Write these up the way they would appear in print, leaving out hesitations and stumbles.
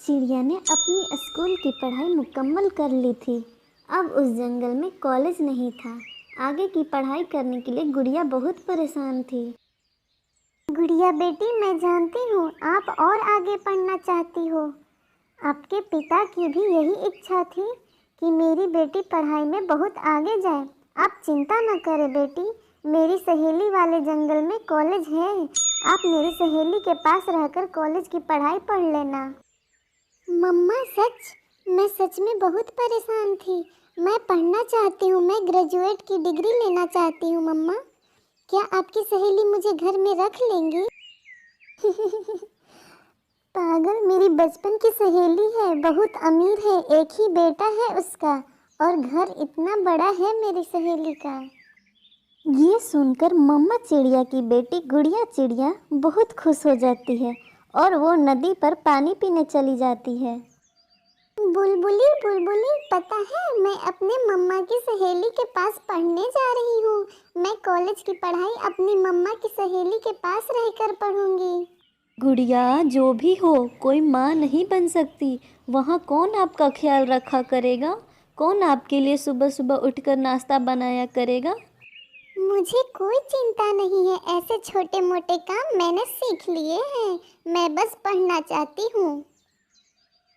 चिड़िया ने अपनी स्कूल की पढ़ाई मुकम्मल कर ली थी। अब उस जंगल में कॉलेज नहीं था। आगे की पढ़ाई करने के लिए गुड़िया बहुत परेशान थी। गुड़िया बेटी, मैं जानती हूँ आप और आगे पढ़ना चाहती हो। आपके पिता की भी यही इच्छा थी कि मेरी बेटी पढ़ाई में बहुत आगे जाए। आप चिंता न करें बेटी, मेरी सहेली वाले जंगल में कॉलेज है। आप मेरी सहेली के पास रहकर कॉलेज की पढ़ाई पढ़ लेना। मम्मा मैं सच में बहुत परेशान थी। मैं पढ़ना चाहती हूँ, मैं ग्रेजुएट की डिग्री लेना चाहती हूँ। मम्मा, क्या आपकी सहेली मुझे घर में रख लेंगी? पागल, मेरी बचपन की सहेली है, बहुत अमीर है, एक ही बेटा है उसका और घर इतना बड़ा है मेरी सहेली का। ये सुनकर मम्मा चिड़िया की बेटी गुड़िया चिड़िया बहुत खुश हो जाती है और वो नदी पर पानी पीने चली जाती है। बुलबुली बुलबुली, पता है मैं अपने मम्मा की सहेली के पास पढ़ने जा रही हूँ। मैं कॉलेज की पढ़ाई अपनी मम्मा की सहेली के पास रहकर पढ़ूंगी। गुड़िया, जो भी हो, कोई माँ नहीं बन सकती। वहाँ कौन आपका ख्याल रखा करेगा? कौन आपके लिए सुबह सुबह उठकर नाश्ता बनाया करेगा? मुझे कोई चिंता नहीं है, ऐसे छोटे मोटे काम मैंने सीख लिए हैं। मैं बस पढ़ना चाहती हूँ।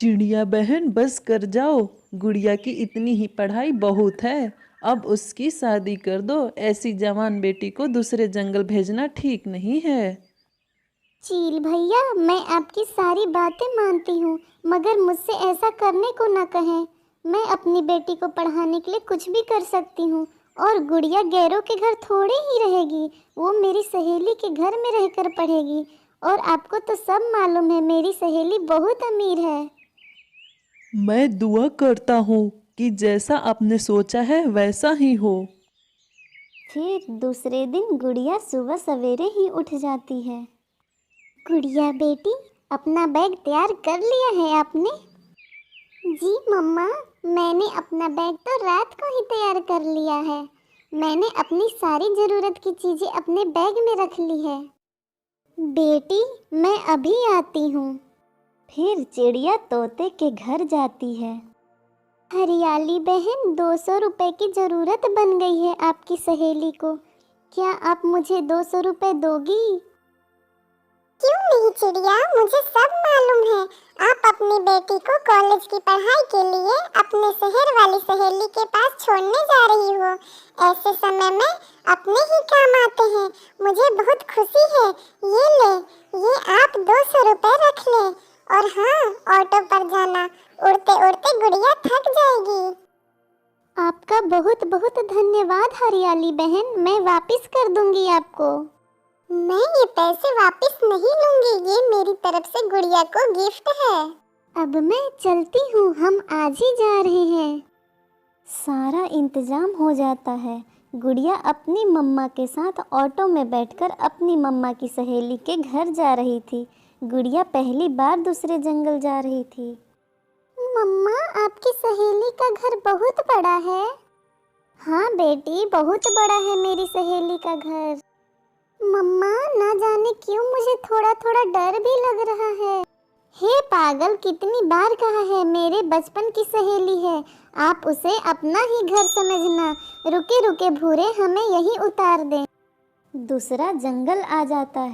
चिड़िया बहन, बस कर जाओ। गुड़िया की इतनी ही पढ़ाई बहुत है। अब उसकी शादी कर दो। ऐसी जवान बेटी को दूसरे जंगल भेजना ठीक नहीं है। चील भैया, मैं आपकी सारी बातें मानती हूँ, मगर मुझसे ऐसा करने को न कहें। मैं अपनी बेटी को पढ़ाने के लिए कुछ भी कर सकती हूँ। और गुड़िया गैरों के घर थोड़े ही रहेगी, वो मेरी सहेली के घर में रहकर पढ़ेगी। और आपको तो सब मालूम है, मेरी सहेली बहुत अमीर है। मैं दुआ करता हूँ कि जैसा आपने सोचा है वैसा ही हो। फिर दूसरे दिन गुड़िया सुबह सवेरे ही उठ जाती है। गुड़िया बेटी, अपना बैग तैयार कर लिया है आपने? जी मम्मा, मैंने अपना बैग तो रात को ही तैयार कर लिया है। मैंने अपनी सारी ज़रूरत की चीज़ें अपने बैग में रख ली है। बेटी, मैं अभी आती हूँ। फिर चिड़िया तोते के घर जाती है। हरियाली बहन, 200 रुपए की ज़रूरत बन गई है आपकी सहेली को। क्या आप मुझे 200 रुपए दोगी? क्यों नहीं चिड़िया, मुझे सब मालूम है। आप अपनी बेटी को कॉलेज की पढ़ाई के लिए अपने शहर वाली सहेली के पास छोड़ने जा रही हो। ऐसे समय में अपने ही काम आते हैं। मुझे बहुत खुशी है। ये ले, ये आप 200 रुपए रख ले। और हाँ, ऑटो पर जाना, उड़ते उड़ते गुड़िया थक जाएगी। आपका बहुत बहुत धन्यवाद हरियाली बहन, मैं वापस कर दूंगी आपको। मैं ये पैसे वापस नहीं लूंगी, ये मेरी तरफ से गुड़िया को गिफ्ट है। अब मैं चलती हूँ, हम आज ही जा रहे हैं। सारा इंतजाम हो जाता है। गुड़िया अपनी मम्मा के साथ ऑटो में बैठकर अपनी मम्मा की सहेली के घर जा रही थी। गुड़िया पहली बार दूसरे जंगल जा रही थी। मम्मा, आपकी सहेली का घर बहुत बड़ा है। हाँ बेटी, बहुत बड़ा है मेरी सहेली का घर। मम्मा, ना जाने क्यों मुझे थोड़ा थोड़ा डर भी लग रहा है। हे पागल, कितनी बार कहा है, मेरे बचपन की सहेली है। आप उसे अपना ही घर समझना। रुके रुके भूरे, हमें यहीं उतार दें। दूसरा जंगल आ जाता है।